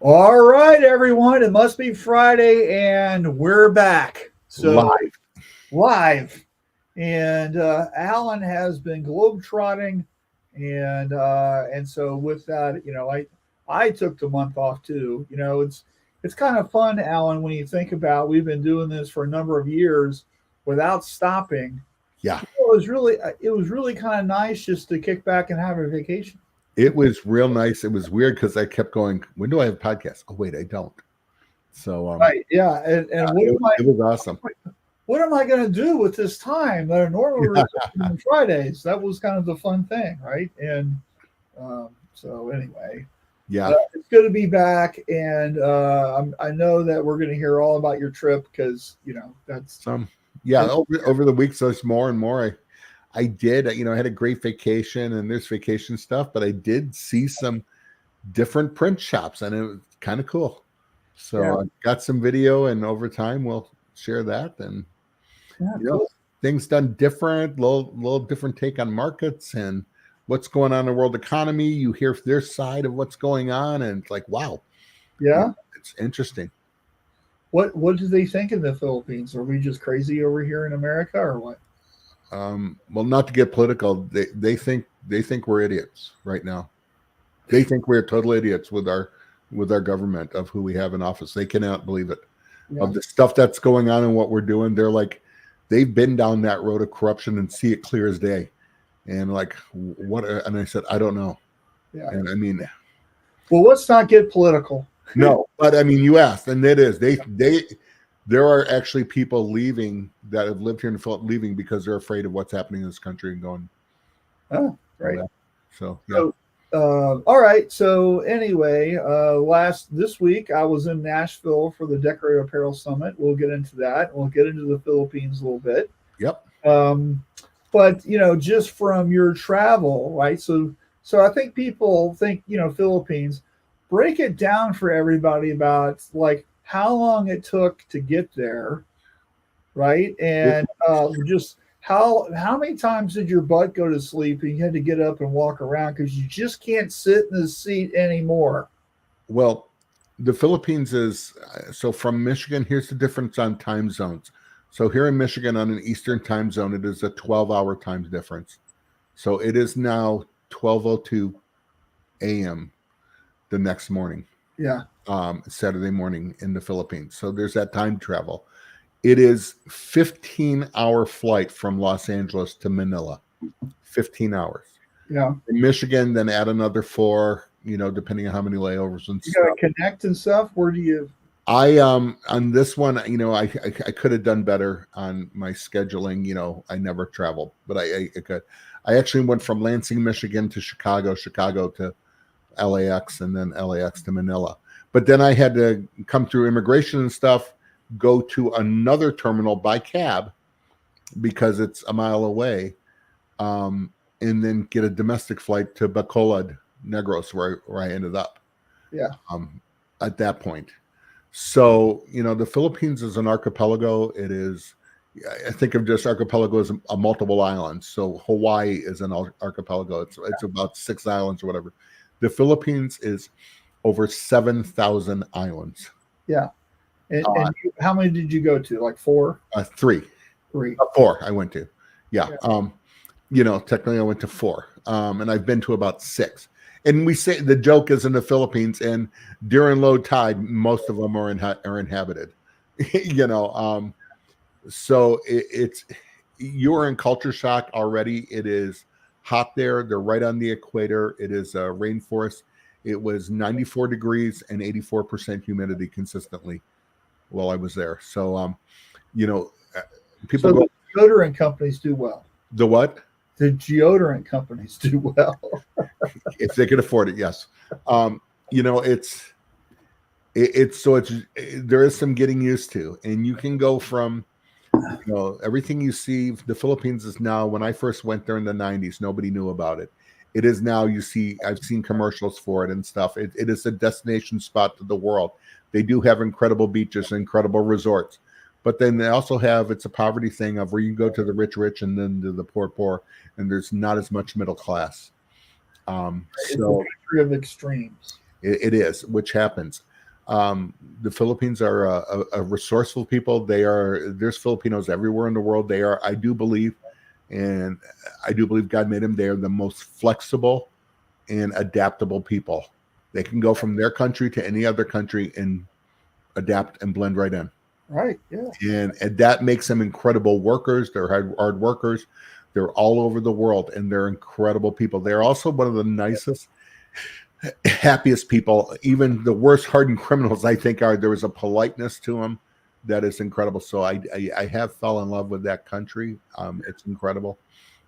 All right, everyone. It must be Friday, and we're back. So Live. live, and Alan has been globetrotting, and so with that, I took the month off too. It's kind of fun, Alan, when you think about we've been doing this for a number of years without stopping. Yeah. It was really kind of nice just to kick back and have a vacation. It was real nice. It was weird because I kept going, when do I have a podcast? Oh, wait, I don't. So Right? Yeah, and what it, am I? it was awesome. What am I going to do with this time that I normally Yeah. reserve on Fridays? That was kind of the fun thing, right? And so anyway, Yeah. it's good to be back, and I know that we're going to hear all about your trip because that's Some yeah, over the weeks there's more and more. I did, I had a great vacation and there's vacation stuff, but I did see some different print shops and it was kind of cool. yeah, So I got some video and over time we'll share that and yeah, you know cool. things done different, little different take on markets and what's going on in the world economy. You hear their side of what's going on and it's like, wow, Yeah. it's interesting. What do they think in the Philippines? Are we just crazy over here in America, or what? Well, not to get political, they think we're idiots right now. They think we're total idiots with our government of who we have in office. They cannot believe it. Yeah, Of the stuff that's going on and what we're doing. They're like, they've been down that road of corruption and see it clear as day. And like, what? And I said, I don't know. yeah. And I mean, Well, let's not get political. no, but I mean, you asked, and it is. There are actually people leaving that have lived here in Philip leaving because they're afraid of what's happening in this country and going. Oh, right. So yeah, So, all right. So anyway, this week I was in Nashville for the Decorative Apparel Summit. We'll get into that. We'll get into the Philippines a little bit. yep. But just from your travel, right? So I think people think Philippines. Break it down for everybody about like how long it took to get there, right? And just how many times did your butt go to sleep and you had to get up and walk around because you just can't sit in the seat anymore? Well, the Philippines is so from Michigan. Here's the difference on time zones. So here in Michigan, on an Eastern time zone, it is a 12-hour time difference. So it is now 12:02 a.m. the next morning, Yeah, Saturday morning in the Philippines. So there's that time travel. It is 15-hour flight from Los Angeles to Manila. 15 hours. yeah. In Michigan, then add another 4, depending on how many layovers and You stuff. got to connect and stuff. Where do you? I on this one, I could have done better on my scheduling. I never traveled, but I could. I actually went from Lansing, Michigan to Chicago to LAX, and then LAX to Manila. But then I had to come through immigration and stuff, go to another terminal by cab because it's a mile away, and then get a domestic flight to Bacolod, Negros, where I ended up. Yeah, At that point. So, the Philippines is an archipelago. It is, I think of just archipelago as a multiple islands. So Hawaii is an archipelago. It's about 6 islands or whatever. The Philippines is over 7,000 islands. yeah. And how many did you go to? Like 4, 3, 3. 4 I went to. Yeah. Yeah. Technically I went to 4. And I've been to about 6. And we say the joke is in the Philippines, and during low tide, most of them are inhabited. So it's you're in culture shock already. It is hot there. They're right on the equator. It is a rainforest. It was 94 degrees and 84% humidity consistently while I was there. So, people So go, the deodorant companies do well. the what? The deodorant companies do well. If they could afford it, yes. There is some getting used to, and you can go from everything you see. The Philippines is now, when I first went there in the 90s, nobody knew about it. It is now, I've seen commercials for it and stuff. It is a destination spot to the world. They do have incredible beaches, incredible resorts, but then they also have, it's a poverty thing of where you go to the rich and then to the poor, and there's not as much middle class. It's a country of extremes. It is, which happens. The Philippines are a resourceful people. There's Filipinos everywhere in the world. I do believe God made them. They are the most flexible and adaptable people. They can go from their country to any other country and adapt and blend right in. Right. Yeah. And that makes them incredible workers. They're hard workers. They're all over the world, and they're incredible people. They're also one of the nicest, happiest people. Even the worst hardened criminals, I think, there was a politeness to them that is incredible. So I have fell in love with that country. It's incredible.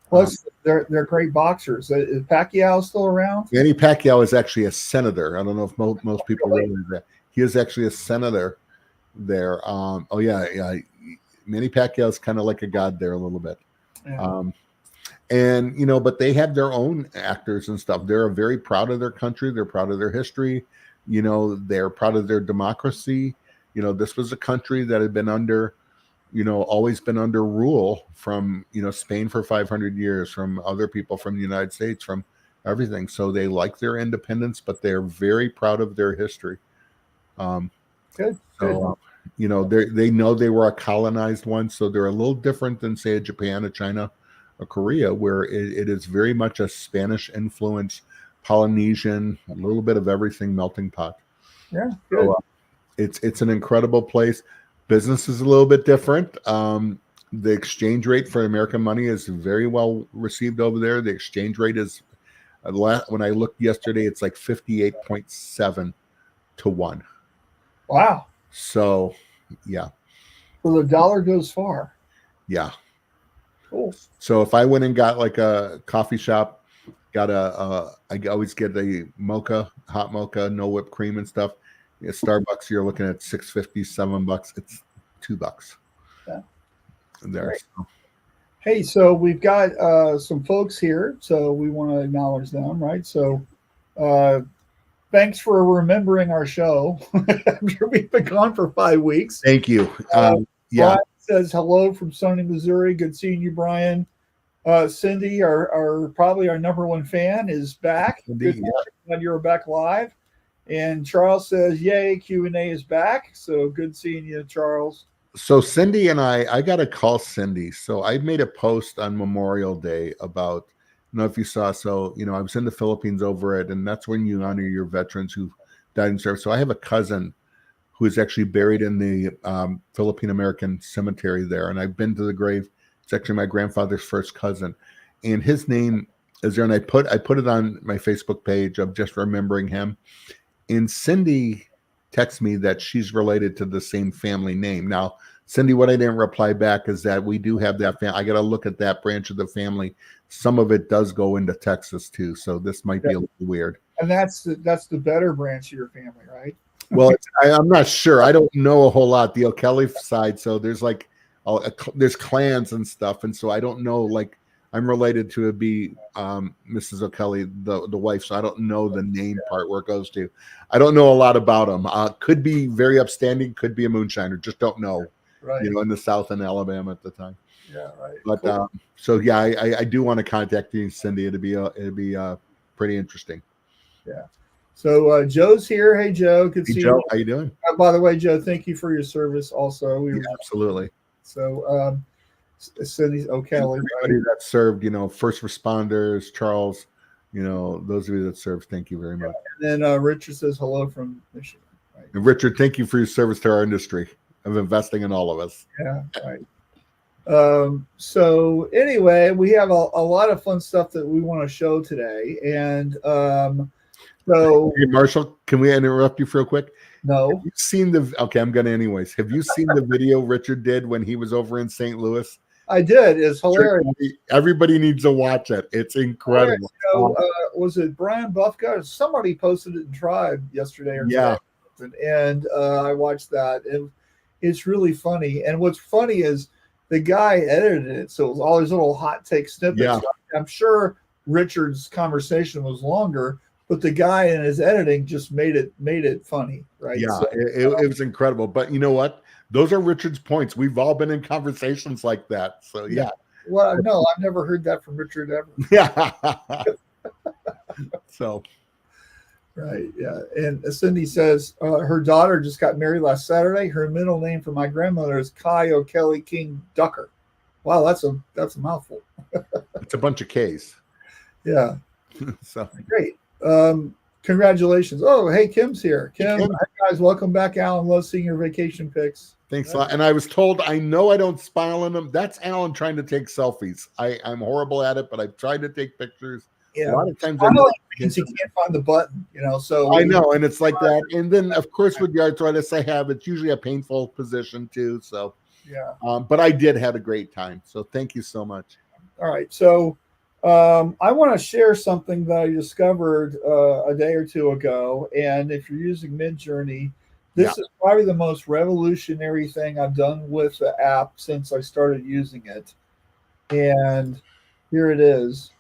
Plus, they're great boxers. Is Pacquiao still around? Manny Pacquiao is actually a senator. I don't know if most people realize that. He is actually a senator there. Manny Pacquiao is kind of like a god there a little bit. Yeah. But they have their own actors and stuff. They're very proud of their country. They're proud of their history. They're proud of their democracy. This was a country that had been under, always been under rule from, Spain for 500 years, from other people, from the United States, from everything. So they like their independence, but they're very proud of their history. Good. So, they know they were a colonized one. So they're a little different than, say, Japan or China or Korea, where it is very much a Spanish influence, Polynesian, a little bit of everything melting pot. Yeah. Good. So, it's an incredible place. Business is a little bit different. The exchange rate for American money is very well received over there. The exchange rate is, when I looked yesterday, it's like 58.7 to 1. Wow. So, yeah. So the dollar goes far. Yeah. Cool. So if I went and got like a coffee shop, I always get a mocha, hot mocha, no whipped cream and stuff. At Starbucks, you're looking at $6.50, $7. It's $2. Yeah. There. Right. Hey, so we've got some folks here, so we want to acknowledge them, right? So, thanks for remembering our show. I'm sure we've been gone for 5 weeks. Thank you. Yeah. Brian says hello from Sony, Missouri. Good seeing you, Brian. Cindy, probably our number one fan, is back. Indeed, glad you're back live. And Charles says, "Yay, Q&A is back." So good seeing you, Charles. So Cindy and I got to call Cindy. So I made a post on Memorial Day about, I don't know if you saw. So I was in the Philippines over it, and that's when you honor your veterans who died in service. So I have a cousin who is actually buried in the Philippine American cemetery there, and I've been to the grave. It's actually my grandfather's first cousin, and his name is there. And I put it on my Facebook page of just remembering him. And Cindy texts me that she's related to the same family name. Now, Cindy, what I didn't reply back is that we do have that family. I got to look at that branch of the family. Some of it does go into Texas too, so this might be a little weird. And that's the better branch of your family, right? Well, I'm not sure. I don't know a whole lot. The O'Kelly side, so there's like there's clans and stuff, and so I don't know. Like I'm related to Mrs. O'Kelly, the wife, so I don't know the name part where it goes to. I don't know a lot about him. Could be very upstanding, could be a moonshiner. Just don't know. Right. In the South in Alabama at the time. Yeah, right. But cool. So yeah, I do want to contact you, Cindy. It'd be pretty interesting. Yeah. So Joe's here. Hey, Joe. Good to see Joe, you. how you doing? By the way, Joe, thank you for your service. Also, absolutely. So Cindy's O'Kelly. Everybody that served, first responders, Charles, those of you that served, thank you very much. And then Richard says hello from Michigan. Right? And Richard, thank you for your service to our industry of investing in all of us. Yeah, right. So anyway, we have a lot of fun stuff that we want to show today. And so hey, Marshall, can we interrupt you real quick? No. Have you seen okay, I'm gonna anyways. Have you seen the video Richard did when he was over in St. Louis? I did. It's hilarious. Everybody needs to watch it. It's incredible. So, was it Brian Buffka? Somebody posted it in Tribe yesterday or something, and I watched that. It's really funny. And what's funny is the guy edited it, so it was all these little hot take snippets. Yeah. I'm sure Richard's conversation was longer, but the guy in his editing just made it funny, right? Yeah, so, it was incredible. But you know what? Those are Richard's points. We've all been in conversations like that. So yeah. Well, no, I've never heard that from Richard ever. Yeah. So Right. Yeah. And Cindy says her daughter just got married last Saturday. Her middle name for my grandmother is Kai O'Kelly King Ducker. Wow, that's a mouthful. It's a bunch of K's. Yeah. So Great. Congratulations. Oh, hey, Kim's here. Kim, Kim, hi guys, welcome back. Alan, love seeing your vacation pics. thanks a lot. And I was told, I know I don't smile in them. That's Alan trying to take selfies. I'm horrible at it, but I've tried to take pictures. Yeah. A lot of times Smiling means you can't find the button, so I know, and it's like that. And then, of course, with the arthritis I have, it's usually a painful position too. So, yeah. But I did have a great time. So thank you so much. All right. So I want to share something that I discovered a day or two ago. And if you're using Midjourney, this is probably the most revolutionary thing I've done with the app since I started using it. And here it is.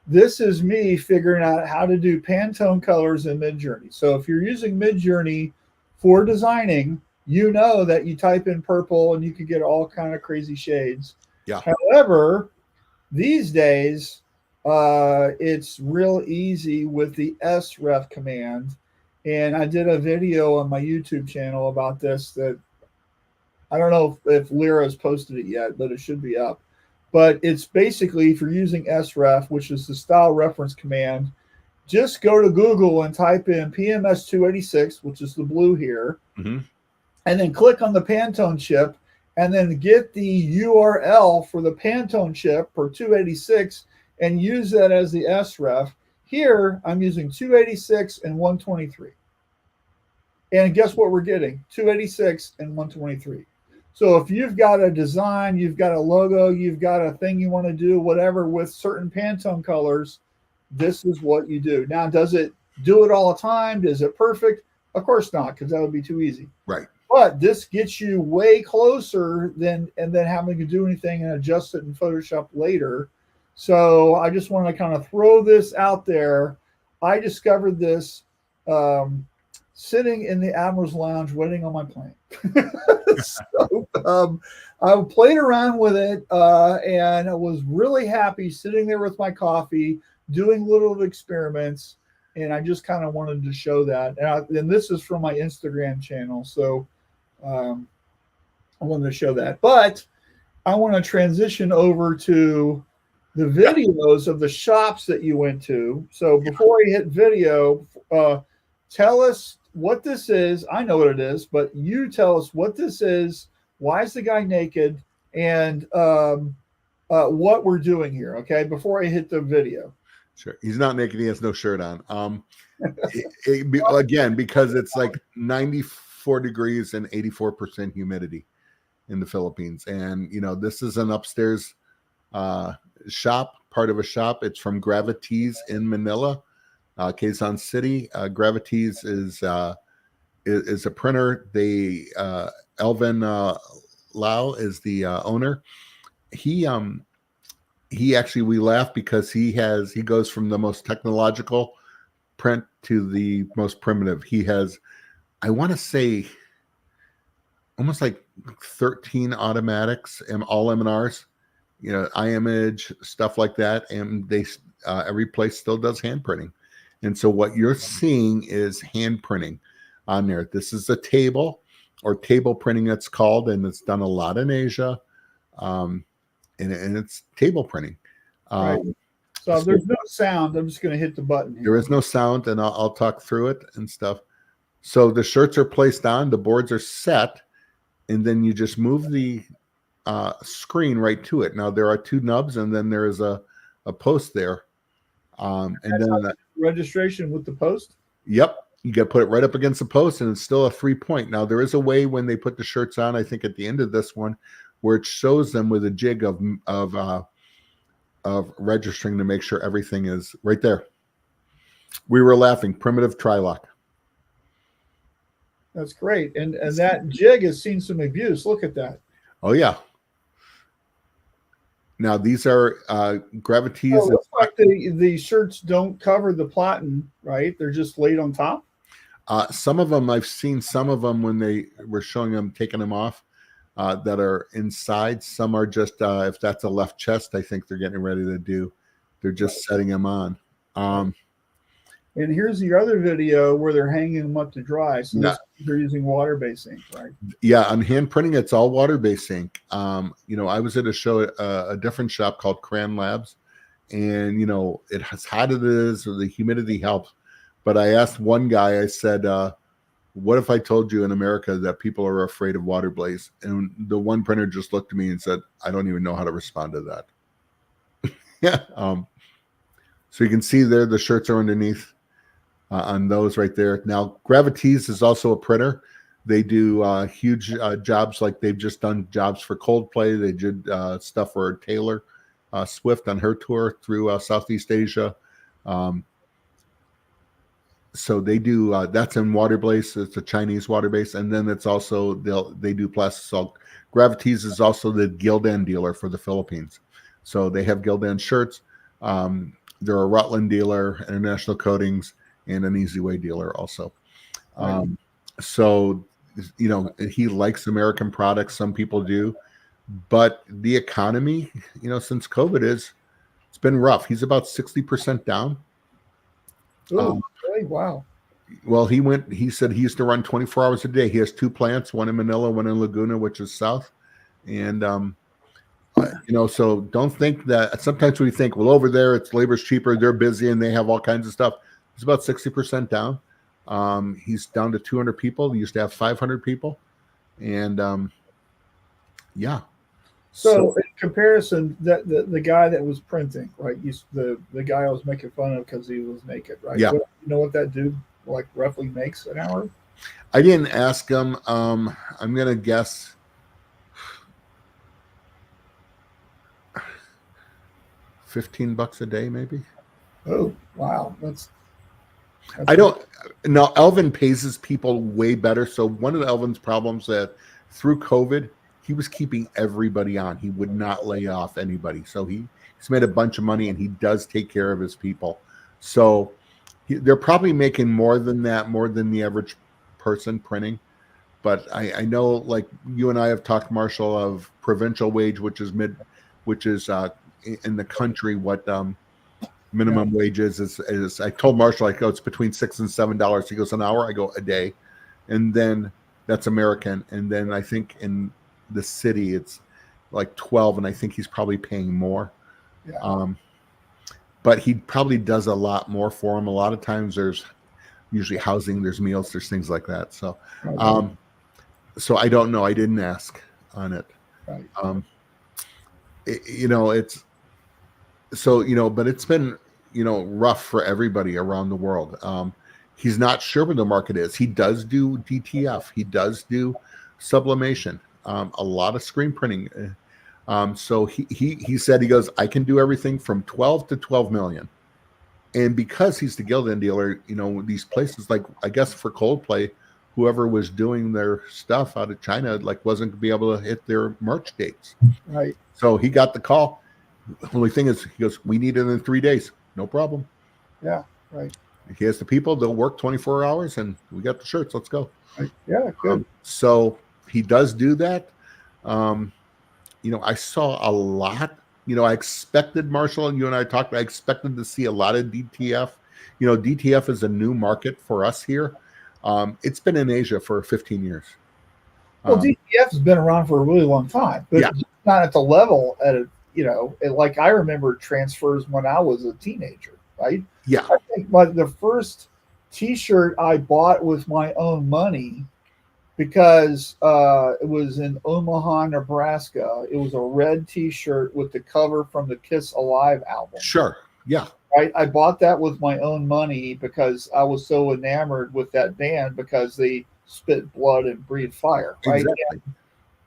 This is me figuring out how to do Pantone colors in Midjourney. So if you're using Midjourney for designing, you know that you type in purple and you can get all kind of crazy shades. Yeah. However, these days, it's real easy with the sref command. And I did a video on my YouTube channel about this that I don't know if Lyra's posted it yet, but it should be up. But it's basically, if you're using sref, which is the style reference command, just go to Google and type in PMS 286, which is the blue here, and then click on the Pantone chip, and then get the URL for the Pantone chip for 286 and use that as the sref. Here, I'm using 286 and 123. And guess what we're getting? 286 and 123. So if you've got a design, you've got a logo, you've got a thing you want to do, whatever, with certain Pantone colors, this is what you do. Now, does it do it all the time? Is it perfect? Of course not, because that would be too easy. Right. But this gets you way closer than having to do anything and adjust it in Photoshop later. So I just want to kind of throw this out there. I discovered this sitting in the Admiral's Lounge waiting on my plane. So I played around with it and I was really happy sitting there with my coffee, doing little experiments. And I just kind of wanted to show that. And this is from my Instagram channel. So I wanted to show that. But I want to transition over to the videos of the shops that you went to. So before I hit video, tell us what this is. I know what it is, but you tell us what this is. Why is the guy naked? And what we're doing here, okay? Before I hit the video. Sure. He's not naked. He has no shirt on. Again, because it's like 94 degrees and 84% humidity in the Philippines. And, this is an upstairs shop, part of a shop. It's from Gravities in Manila, Quezon City. Gravities is a printer. They Elvin Lau is the owner. He actually, we laugh because he goes from the most technological print to the most primitive. He has, I want to say, almost like 13 automatics and all M&Rs, iImage, stuff like that. And they every place still does hand printing. And so what you're seeing is hand printing on there. This is a table, or table printing it's called, and it's done a lot in Asia. And it's table printing. Right. So there's no sound. I'm just going to hit the button here. There is no sound, and I'll talk through it and stuff. So the shirts are placed on, the boards are set, and then you just move the screen right to it. Now there are two nubs, and then there is a post there. And then registration with the post. Yep. You got to put it right up against the post, and it's still a 3-point. Now there is a way when they put the shirts on, I think at the end of this one, where it shows them with a jig of registering to make sure everything is right there. We were laughing. Primitive tri-lock. That's great. And that jig has seen some abuse. Look at that. Oh, yeah. Now, these are Gravities. Oh, it looks like the shirts don't cover the platen, right? They're just laid on top. Some of them, I've seen some of them when they were showing them, taking them off, that are inside. Some are just, if that's a left chest, I think they're getting ready to do. They're just setting them on. And here's the other video where they're hanging them up to dry. So Yeah. they're using water-based ink, right? Yeah, on hand printing, it's all water-based ink. I was at a show at a different shop called Cran Labs, and it as hot as it is, the humidity helps. But I asked one guy, I said, what if I told you in America that people are afraid of water blaze? And the one printer just looked at me and said, I don't even know how to respond to that. Yeah. So you can see there, the shirts are underneath on those right there. Now, Gravities is also a printer. They do huge jobs, like they've just done jobs for Coldplay. They did stuff for Taylor Swift on her tour through Southeast Asia. So they do that's in water base. It's a Chinese water base, and then it's also they do plastic salt. Gravities is also the Gildan dealer for the Philippines. So they have Gildan shirts. They're a Rutland dealer, International Coatings, and an Easy Way dealer also. So he likes American products. Some people do, but the economy, since COVID it's been rough. He's about 60% down. Oh, wow. Well, he said he used to run 24 hours a day. He has 2 plants, one in Manila, one in Laguna, which is south. And, so don't think that sometimes we think, well, over there, it's labor's cheaper. They're busy and they have all kinds of stuff. He's about 60% down. He's down to 200 people. He used to have 500 people. And, yeah. So in comparison, that the guy that was printing, right? The guy I was making fun of because he was naked, right? Yeah. You know what that dude roughly makes an hour? I didn't ask him. I'm gonna guess $15 a day, maybe. Oh, wow. That's I don't know. Elvin pays his people way better. So one of Elvin's problems that through COVID, he was keeping everybody on. He would not lay off anybody. So he's made a bunch of money, and he does take care of his people. So they're probably making more than that, more than the average person printing. But I know, like you and I have talked, Marshall, of provincial wage, which is in the country what minimum wages is. I told Marshall, it's between $6 and $7. He goes, an hour? I go, a day. And then that's American. And then I think in the city it's like 12, and I think he's probably paying more. Yeah. But he probably does a lot more for him. A lot of times there's usually housing, there's meals, there's things like that. So so I don't know. I didn't ask on it. Right. It's so but it's been rough for everybody around the world. He's not sure where the market is. He does do DTF. He does do sublimation. A lot of screen printing. So he said, he goes, I can do everything from 12 to 12 million. And because he's the Gildan dealer, these places, like I guess for Coldplay, whoever was doing their stuff out of China, wasn't going to be able to hit their March dates. Right. So he got the call. The only thing is, he goes, we need it in 3 days. No problem. Yeah. Right. He has the people, they'll work 24 hours, and we got the shirts. Let's go. Right. Yeah. Good. So he does do that. I saw a lot. I expected, Marshall, and you and I talked, I expected to see a lot of DTF. DTF is a new market for us here. It's been in Asia for 15 years. Well, DTF has been around for a really long time, but it's not at the level like I remember transfers when I was a teenager, right? Yeah. I think the first T-shirt I bought with my own money, because it was in Omaha, Nebraska. It was a red T-shirt with the cover from the Kiss Alive album. Sure. Yeah. Right. I bought that with my own money because I was so enamored with that band, because they spit blood and breathe fire. Right. Exactly.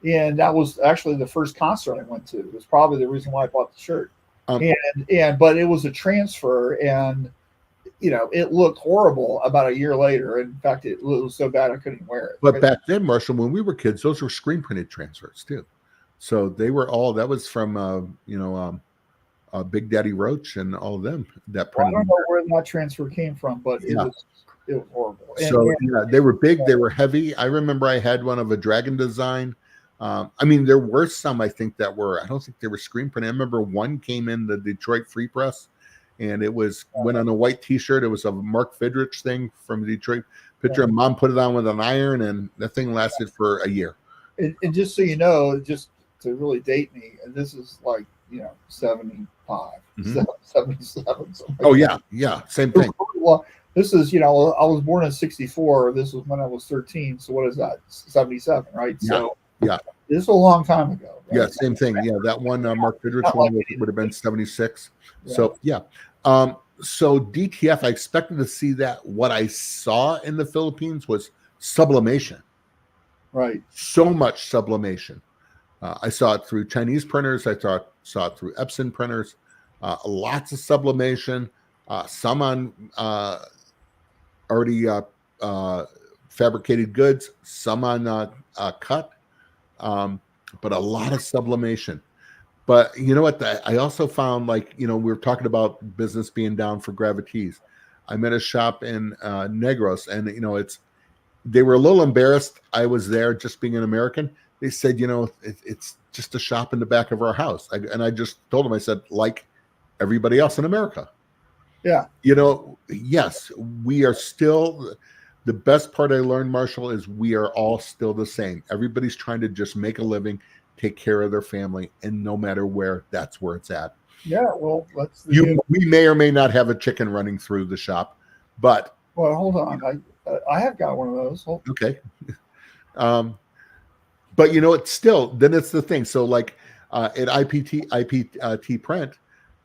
And that was actually the first concert I went to. It was probably the reason why I bought the shirt. But it was a transfer, and it looked horrible about a year later. In fact, it was so bad I couldn't wear it. But back then, Marshall, when we were kids, those were screen printed transfers too. So they were all, that was from Big Daddy Roach and all of them. That I don't know where that transfer came from, but it was horrible. So they were big, they were heavy. I remember I had one of a dragon design. There were some, I think, that were, I don't think they were screen printed. I remember one came in the Detroit Free Press, and it went on a white T-shirt. It was a Mark Fidrich thing from Detroit. Picture of Mom put it on with an iron, and that thing lasted for a year. And just so you know, just to really date me, and this is like 75, 77. Oh yeah, same thing. Well, this is I was born in '64. This was when I was 13. So what is that? 77, right? Yeah. So yeah, this is a long time ago. Right? Yeah, same thing. Yeah, that one Mark Fidrich one would have been 76. Yeah. So yeah. So DTF, I expected to see that. What I saw in the Philippines was sublimation. Right. So much sublimation. I saw it through Chinese printers. I saw it through Epson printers. Lots of sublimation. Some on already fabricated goods. Some on cut. But a lot of sublimation. But you know what? I also found, like, we were talking about business being down for Gravities. I met a shop in Negros, and they were a little embarrassed I was there just being an American. They said, it's just a shop in the back of our house. And I just told them, I said, like everybody else in America. Yeah. Yes, we are still, the best part I learned, Marshall, is we are all still the same. Everybody's trying to just make a living, take care of their family, and no matter where, that's where it's at. Yeah, well, we may or may not have a chicken running through the shop, but well, hold on, I have got one of those. Okay. But it's still, then it's the thing. So like at IPT Print,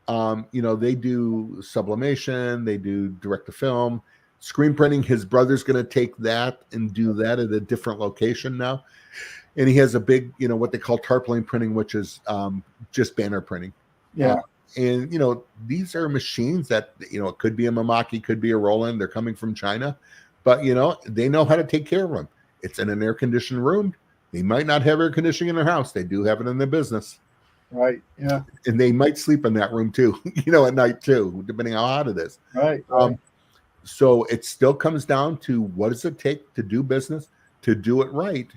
they do sublimation, they do direct to film, screen printing. His brother's going to take that and do that at a different location now. And he has a big, what they call tarpaulin printing, which is just banner printing. Yeah. And, these are machines that, it could be a Mamaki, could be a Roland. They're coming from China, but, they know how to take care of them. It's in an air-conditioned room. They might not have air conditioning in their house. They do have it in their business. Right. Yeah. And they might sleep in that room too, at night too, depending on how hot it is. Right. So it still comes down to, what does it take to do business, to do it right?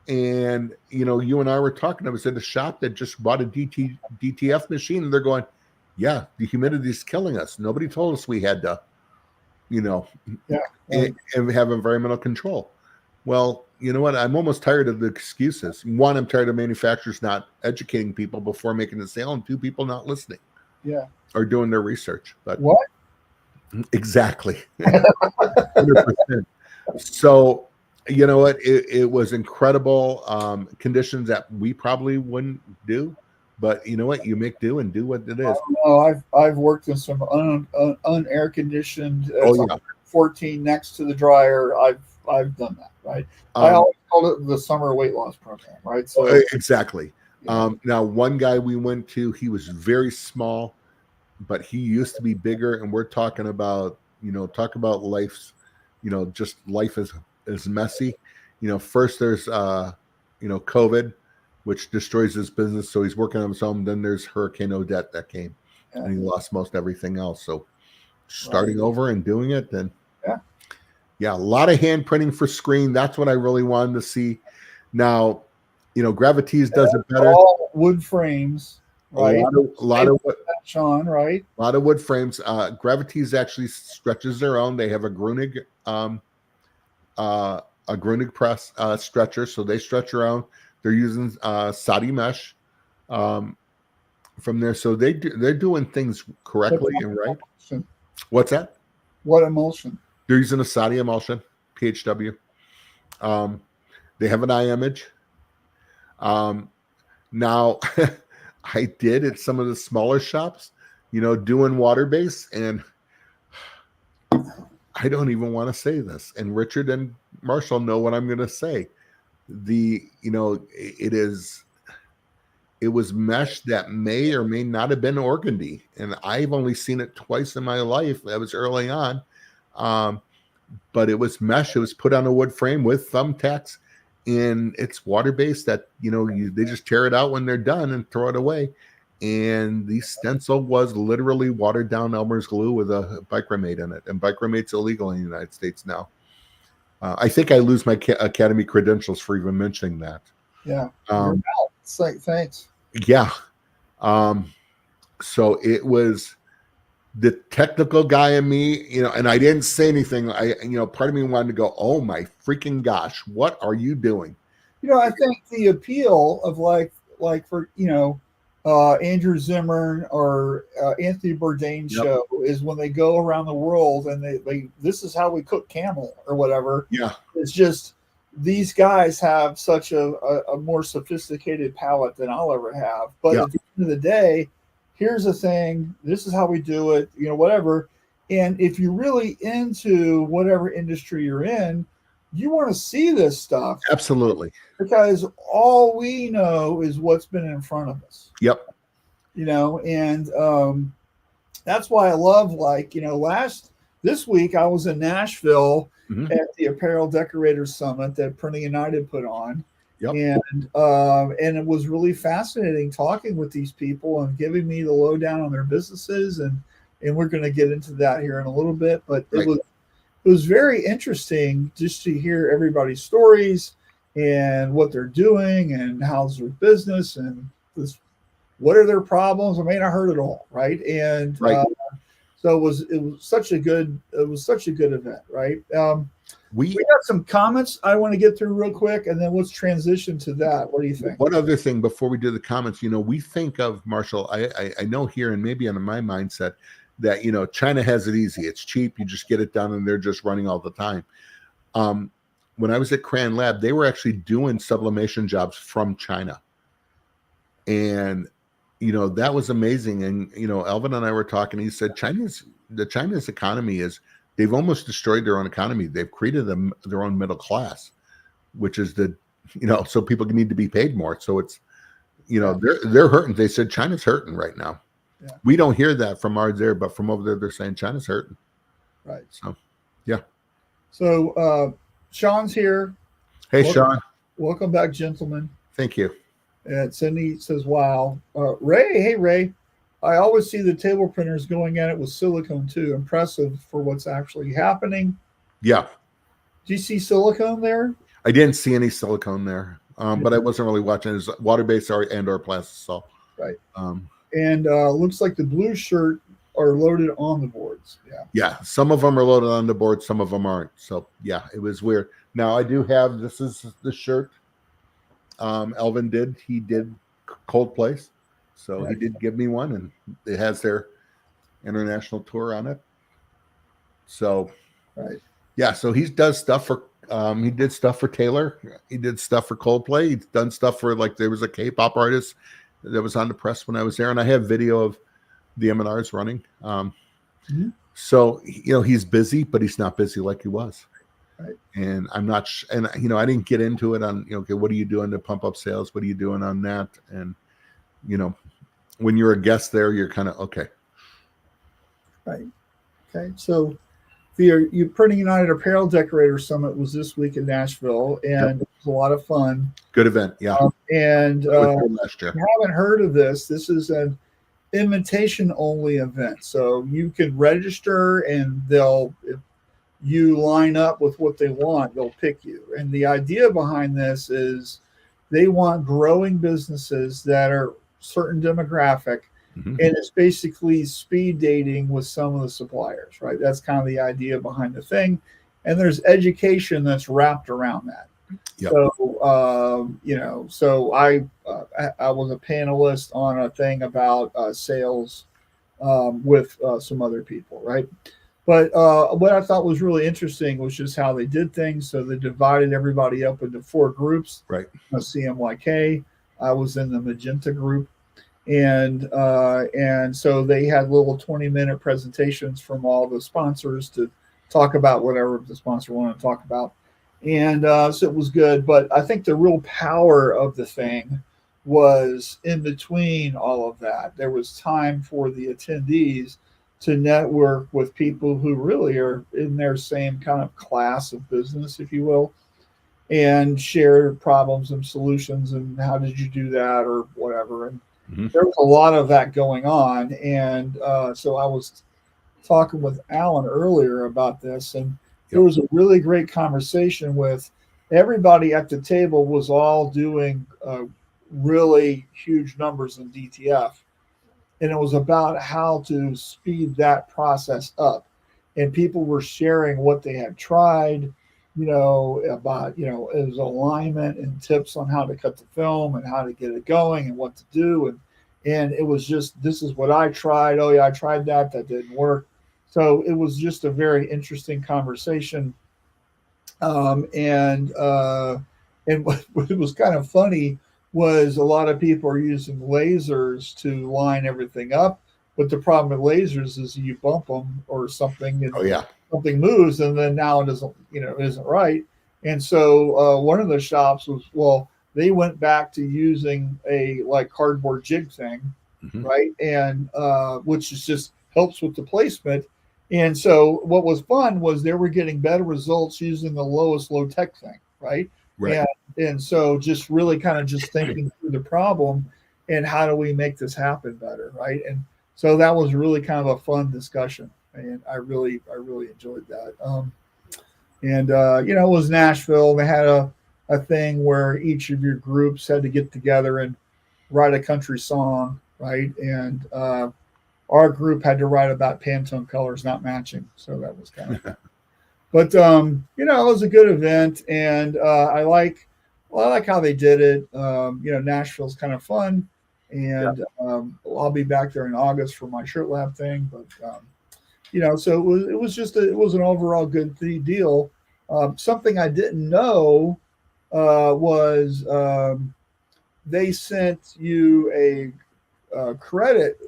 And, you and I were talking, I was at a shop that just bought a DTF machine, and they're going, yeah, the humidity is killing us. Nobody told us we had to, and have environmental control. Well, you know what? I'm almost tired of the excuses. One, I'm tired of manufacturers not educating people before making the sale, and two, people not listening. Yeah. Or doing their research. But what? Exactly. 100%. So, you know what? It was incredible conditions that we probably wouldn't do. But you know what? You make do and do what it is. I've worked in some unair conditioned 14 next to the dryer. I've done that, right? I always called it the summer weight loss program, right? So exactly. Yeah. Now, one guy we went to, he was very small, but he used to be bigger. And we're talking about, talk about life's, just life is messy. First there's, COVID, which destroys his business. So he's working on his own. Then there's Hurricane Odette that came, and he lost most everything else. So starting over and doing it, then yeah, a lot of hand printing for screen. That's what I really wanted to see. Now, Gravities does it better. All wood frames, right? A lot of wood, Sean, right? A lot of wood frames. Gravities actually stretches their own. They have a Grunig press stretcher, so they stretch around. They're using Sadi mesh from there, so they're doing things correctly and right. Emulsion. What's that? What emulsion? They're using a Sadi emulsion, PHW. They have an eye image. Now, I did at some of the smaller shops, doing water base, and I don't even want to say this. And Richard and Marshall know what I'm going to say. It was mesh that may or may not have been organdy, and I've only seen it twice in my life. That was early on. But it was mesh. It was put on a wood frame with thumbtacks, and it's water-based that, they just tear it out when they're done and throw it away. And the stencil was literally watered down Elmer's glue with a bichromate in it. And bichromate's illegal in the United States now. I think I lose my Academy credentials for even mentioning that. Yeah. Thanks. Yeah. So it was the technical guy in me, and I didn't say anything. Part of me wanted to go, oh my freaking gosh, what are you doing? I think the appeal of like for Andrew Zimmern or Anthony Bourdain show is when they go around the world and they this is how we cook camel or whatever. Yeah, it's just these guys have such a more sophisticated palate than I'll ever have. But at the end of the day, here's the thing: this is how we do it. Whatever. And if you're really into whatever industry you're in, you want to see this stuff. Absolutely. Because all we know is what's been in front of us. Yep. And that's why I love, this week I was in Nashville at the Apparel Decorators Summit that Printing United put on. Yep. And it was really fascinating talking with these people and giving me the lowdown on their businesses. And we're going to get into that here in a little bit, but it was very interesting just to hear everybody's stories and what they're doing and how's their business and what are their problems. I mean, I heard it all, right? And so it was such a good event, right? We got some comments I want to get through real quick, and then let's transition to that. What do you think? One other thing before we do the comments, we think of, Marshall, I know here and maybe in my mindset that China has it easy. It's cheap. You just get it done, and they're just running all the time. When I was at Cran Lab, they were actually doing sublimation jobs from China. And, that was amazing. And, Elvin and I were talking, he said, China's economy they've almost destroyed their own economy. They've created their own middle class, which is so people need to be paid more. So it's, they're hurting. They said China's hurting right now. Yeah. We don't hear that from ours there, but from over there, they're saying China's hurting. Right. So, yeah. So, Sean's here. Hey, Sean. Welcome back, gentlemen. Thank you. And Cindy says, wow. Ray, hey, Ray. I always see the table printers going at it with silicone, too. Impressive for what's actually happening. Yeah. Do you see silicone there? I didn't see any silicone there, but I wasn't really watching. It's water-based and/or plastisol. Right. And looks like the blue shirt are loaded on the boards. Yeah. Yeah. Some of them are loaded on the board. Some of them aren't. So yeah, it was weird. Now I do have, this is the shirt. Elvin did Cold Place. So he did give me one, and it has their international tour on it. So yeah. So he does stuff for, he did stuff for Taylor. He did stuff for Coldplay. He's done stuff for, there was a K-pop artist that was on the press when I was there, and I have video of the M&Rs running. So, he's busy, but he's not busy like he was. Right. And I'm not, I didn't get into it on, okay, what are you doing to pump up sales? What are you doing on that? And, when you're a guest there, you're kind of, okay. Right. Okay. So the Printing United Apparel Decorator Summit was this week in Nashville, and it was a lot of fun. Good event. Yeah. And last year. If you haven't heard of this is an invitation only event. So you can register, and if you line up with what they want, they'll pick you. And the idea behind this is they want growing businesses that are certain demographic, and it's basically speed dating with some of the suppliers, right? That's kind of the idea behind the thing. And there's education that's wrapped around that. Yep. So, so I was a panelist on a thing about sales with some other people, right? But what I thought was really interesting was just how they did things. So they divided everybody up into 4 groups. Right. CMYK. I was in the magenta group, and so they had little 20-minute presentations from all the sponsors to talk about whatever the sponsor wanted to talk about. And so it was good. But I think the real power of the thing was in between all of that. There was time for the attendees to network with people who really are in their same kind of class of business, if you will, and share problems and solutions and how did you do that or whatever. And there was a lot of that going on. And so I was talking with Alan earlier about this, and there was a really great conversation with everybody at the table was all doing really huge numbers in DTF. and it was about how to speed that process up. And people were sharing what they had tried, about, it was alignment and tips on how to cut the film and how to get it going and what to do. And it was just, this is what I tried. Oh yeah, I tried that. That didn't work. So it was just a very interesting conversation. And what was kind of funny was a lot of people are using lasers to line everything up. But the problem with lasers is you bump them or something, and Oh yeah. something moves, and then now it doesn't, it isn't right. And so one of the shops was, well, they went back to using a like cardboard jig thing, Hmm. right? And which is just helps with the placement. And so what was fun was they were getting better results using the lowest low tech thing, right? Right. And so just really kind of just thinking through the problem and how do we make this happen better, right? And so that was really kind of a fun discussion, and I really enjoyed that. It was Nashville. They had a thing where each of your groups had to get together and write a country song, right? And our group had to write about Pantone colors not matching, so that was kind of fun. But it was a good event, and I like how they did it. Nashville's kind of fun, and I'll be back there in August for my shirt lab thing. But so it was an overall good deal. Something I didn't know was they sent you a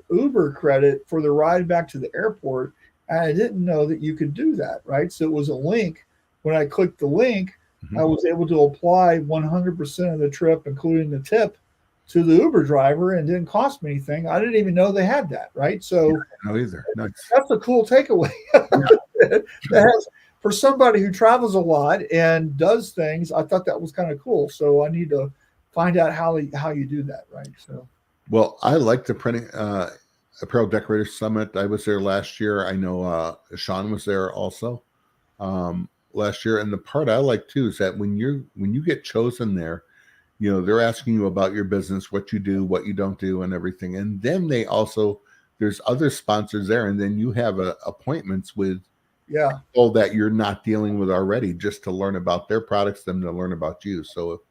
Uber credit for the ride back to the airport. And I didn't know that you could do that, right? So it was a link. When I clicked the link, I was able to apply 100% of the trip, including the tip, to the Uber driver, and it didn't cost me anything. I didn't even know they had that, right? So no either. Nice. That's a cool takeaway. that has, for somebody who travels a lot and does things, I thought that was kind of cool. So I need to find out how you do that, right? So, well, I like the printing Apparel Decorators Summit. I was there last year. I know Sean was there also last year. And the part I like too is that when you get chosen there, they're asking you about your business, what you do, what you don't do, and everything. And then there's other sponsors there, and then you have appointments with people that you're not dealing with already, just to learn about their products, them to learn about you. So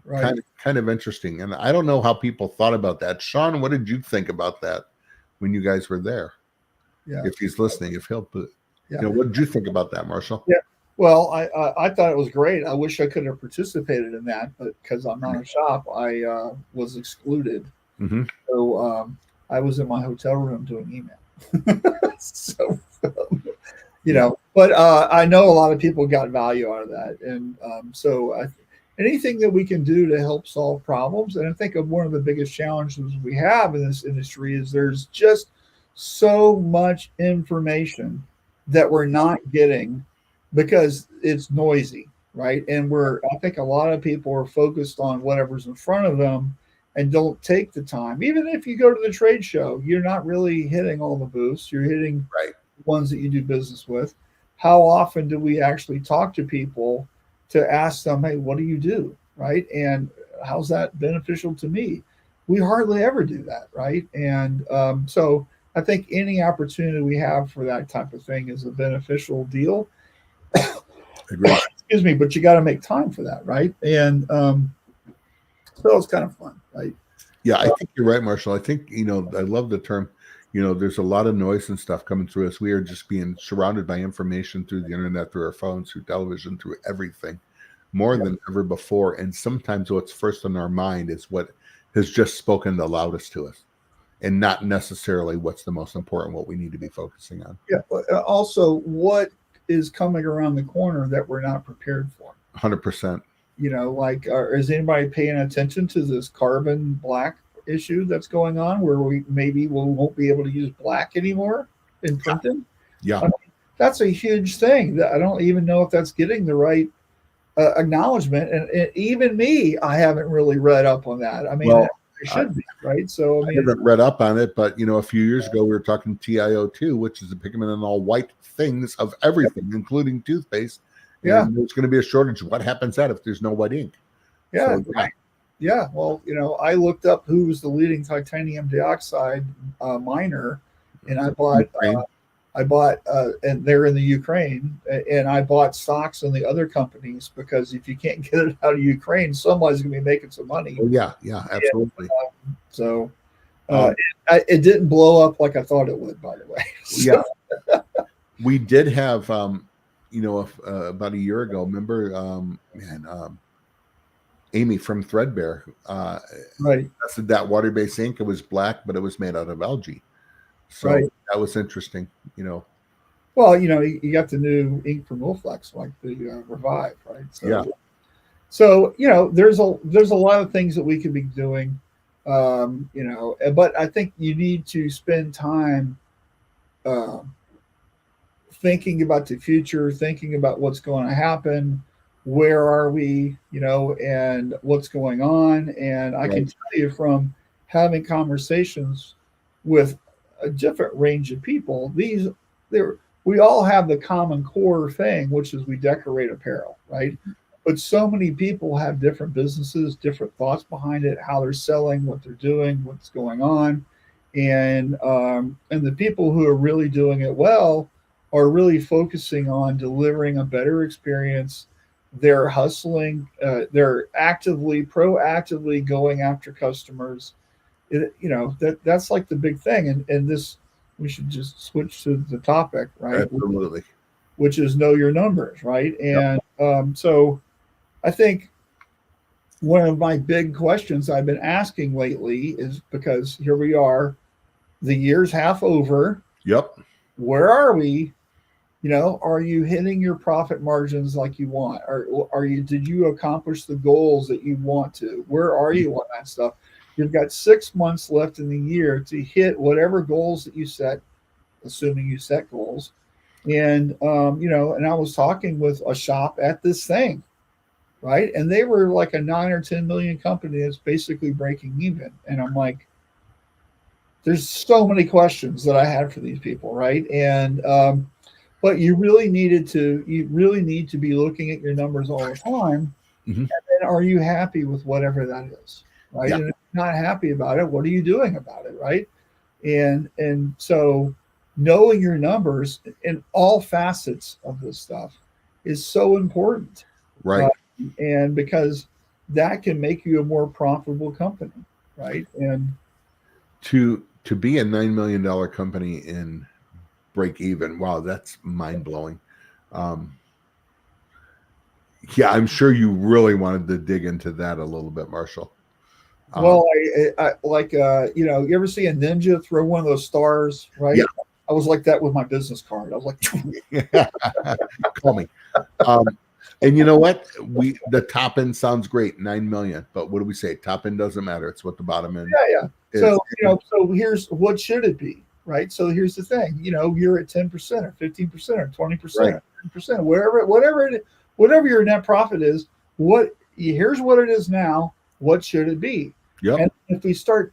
right. kind of interesting. And I don't know how people thought about that. Sean, what did you think about that when you guys were there? Yeah. If he's listening, if he'll put, what did you think about that, Marshall? Yeah. Well, I thought it was great. I wish I could have participated in that, but because I'm not a shop, I was excluded. Mm-hmm. So I was in my hotel room doing email. So, but I know a lot of people got value out of that. And anything that we can do to help solve problems. And I think of one of the biggest challenges we have in this industry is there's just so much information that we're not getting because it's noisy, right? And I think a lot of people are focused on whatever's in front of them and don't take the time. Even if you go to the trade show, you're not really hitting all the booths. You're hitting ones that you do business with. How often do we actually talk to people to ask them, hey, what do you do, right? And how's that beneficial to me? We hardly ever do that, right? And so I think any opportunity we have for that type of thing is a beneficial deal. Excuse me, but you got to make time for that, right? And so it's kind of fun, right? Yeah, I think you're right, Marshall. I think, I love the term, there's a lot of noise and stuff coming through us. We are just being surrounded by information through the internet, through our phones, through television, through everything, more than ever before. And sometimes what's first on our mind is what has just spoken the loudest to us, and not necessarily what's the most important, what we need to be focusing on. Yeah. Also, what is coming around the corner that we're not prepared for? 100%. Is anybody paying attention to this carbon black issue that's going on, where we won't be able to use black anymore in printing? Yeah. I mean, that's a huge thing that I don't even know if that's getting the right acknowledgement. And even me, I haven't really read up on that. I mean, it should be, right? So I haven't read up on it, but a few years ago we were talking TiO2, which is a pigment in all white things of everything, including toothpaste. And there's going to be a shortage. What happens if there's no white ink? Yeah, so, right. Yeah, well, I looked up who was the leading titanium dioxide miner, and Ukraine. and they're in the Ukraine, and I bought stocks in the other companies because if you can't get it out of Ukraine, somebody's going to be making some money. Oh yeah, yeah, And, absolutely. so Um, it didn't blow up like I thought it would, by the way. yeah, we did have, about a year ago. Remember, Amy from Threadbare Right, tested that water-based ink. It was black, but it was made out of algae. So right. that was interesting. Well, you got the new ink from Wolflex, like the Revive, right? Yeah, So there's a lot of things that we could be doing, but I think you need to spend time um, thinking about the future, thinking about what's going to happen, where are we, and what's going on. And I can right, tell you from having conversations with a different range of people, there we all have the common core thing, which is we decorate apparel, right? But so many people have different businesses, different thoughts behind it, how they're selling, what they're doing, what's going on, and the people who are really doing it well are really focusing on delivering a better experience. They're hustling. They're proactively going after customers. That's like the big thing. And this, we should just switch to the topic, right? absolutely. Which is know your numbers, right? Yep. And so I think one of my big questions I've been asking lately is because here we are, the year's half over. Yep. Where are we? Are you hitting your profit margins like you want? Or did you accomplish the goals that you want to? Where are you on that stuff? You've got 6 months left in the year to hit whatever goals that you set, assuming you set goals. And I was talking with a shop at this thing, right? And they were like a 9 or 10 million company that's basically breaking even. And I'm like, there's so many questions that I had for these people, right? And but you really need to be looking at your numbers all the time. Hmm. And are you happy with whatever that is, right? Yeah. And if you're not happy about it, what are you doing about it, right? And so knowing your numbers in all facets of this stuff is so important, uh, Right. and because that can make you a more profitable company, right? And To be a $9 million company in break even, wow, that's mind blowing. Um, yeah, I'm sure you really wanted to dig into that a little bit, Marshall. Um, well, I like you ever see a ninja throw one of those stars, yeah, right? I was like that with my business card. I was like, call me. Um, and you know what? The top end sounds great, 9 million. But what do we say? Top end doesn't matter. It's what the bottom end yeah, yeah. is. So here's what should it be, right? So here's the thing, you're at 10% or 15% or 20% Right. or 10%, whatever your net profit is. Here's what it is now. What should it be? Yep. And if we start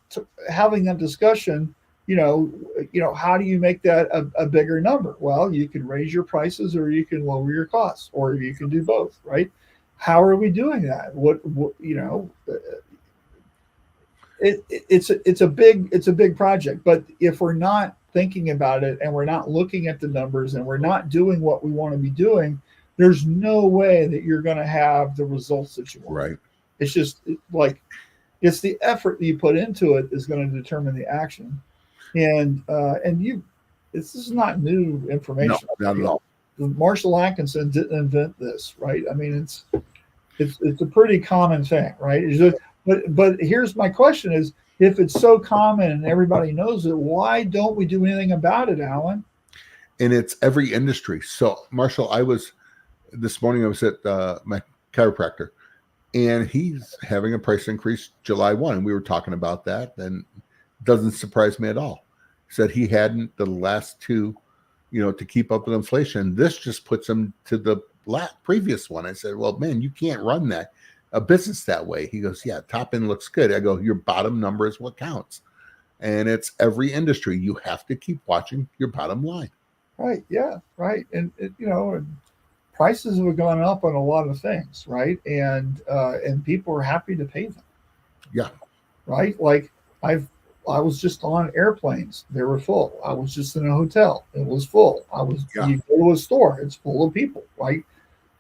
having that discussion, how do you make that a bigger number? Well, you can raise your prices, or you can lower your costs, or you can do both, right? How are we doing that? It's a big project, but if we're not thinking about it and we're not looking at the numbers and we're not doing what we want to be doing, there's no way that you're going to have the results that you want. Right. It's just like it's the effort that you put into it is going to determine the action. And this is not new No, information. not at all. Marshall Atkinson didn't invent this, right? I mean, it's a pretty common thing, right? But here's my question: is if it's so common and everybody knows it, why don't we do anything about it, Alan? And it's every industry. So, Marshall, this morning I was at my chiropractor, and he's having a price increase July 1. We were talking about that, and it doesn't surprise me at all. He said he hadn't the last two, to keep up with inflation. This just puts him to the previous one. I said, well, man, you can't run a business that way. He goes, yeah, top end looks good. I go, your bottom number is what counts. And it's every industry. You have to keep watching your bottom line. Right. Yeah. Right. And prices have gone up on a lot of things, right? And people are happy to pay them. Yeah. right? Like I was just on airplanes; they were full. I was just in a hotel; it was full. Yeah. You go to a store; it's full of people, right?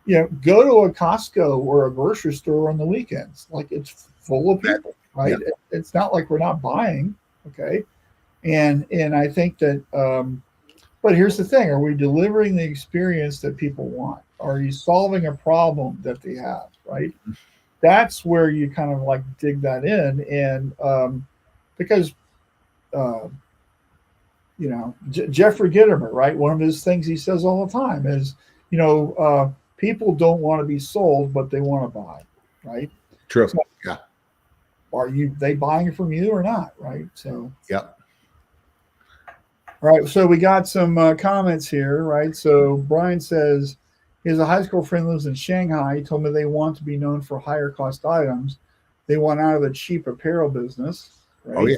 You know, go to a Costco or a grocery store on the weekends; like it's full of That, people, yeah. right? It's not like we're not buying, okay? And I think that, but here's the thing: are we delivering the experience that people want? Are you solving a problem that they have, right? That's where you kind of like dig that in, and because uh, you know Jeffrey Gitomer, right? One of his things he says all the time is, you know, people don't want to be sold, but they want to buy, right? True. So Yeah. are you they buying from you or not, right? So Yeah. all right, so we got some comments here, right? So Brian says he has a high school friend lives in Shanghai. He told me they want to be known for higher cost items. They want out of the cheap apparel business, Oh yeah.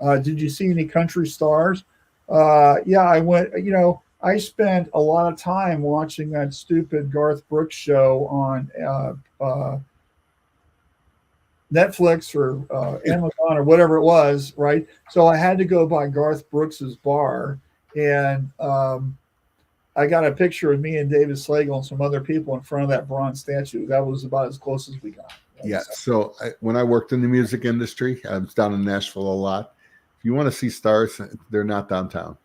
right? Did you see any country stars? Yeah, I went. You know, I spent a lot of time watching that stupid Garth Brooks show on Netflix or Amazon or whatever it was, right? So I had to go by Garth Brooks's bar, and I got a picture of me and David Slagle and some other people in front of that bronze statue. That was about as close as we got. Right? Yeah. So, So when I worked in the music industry, I was down in Nashville a lot. If you want to see stars, they're not downtown.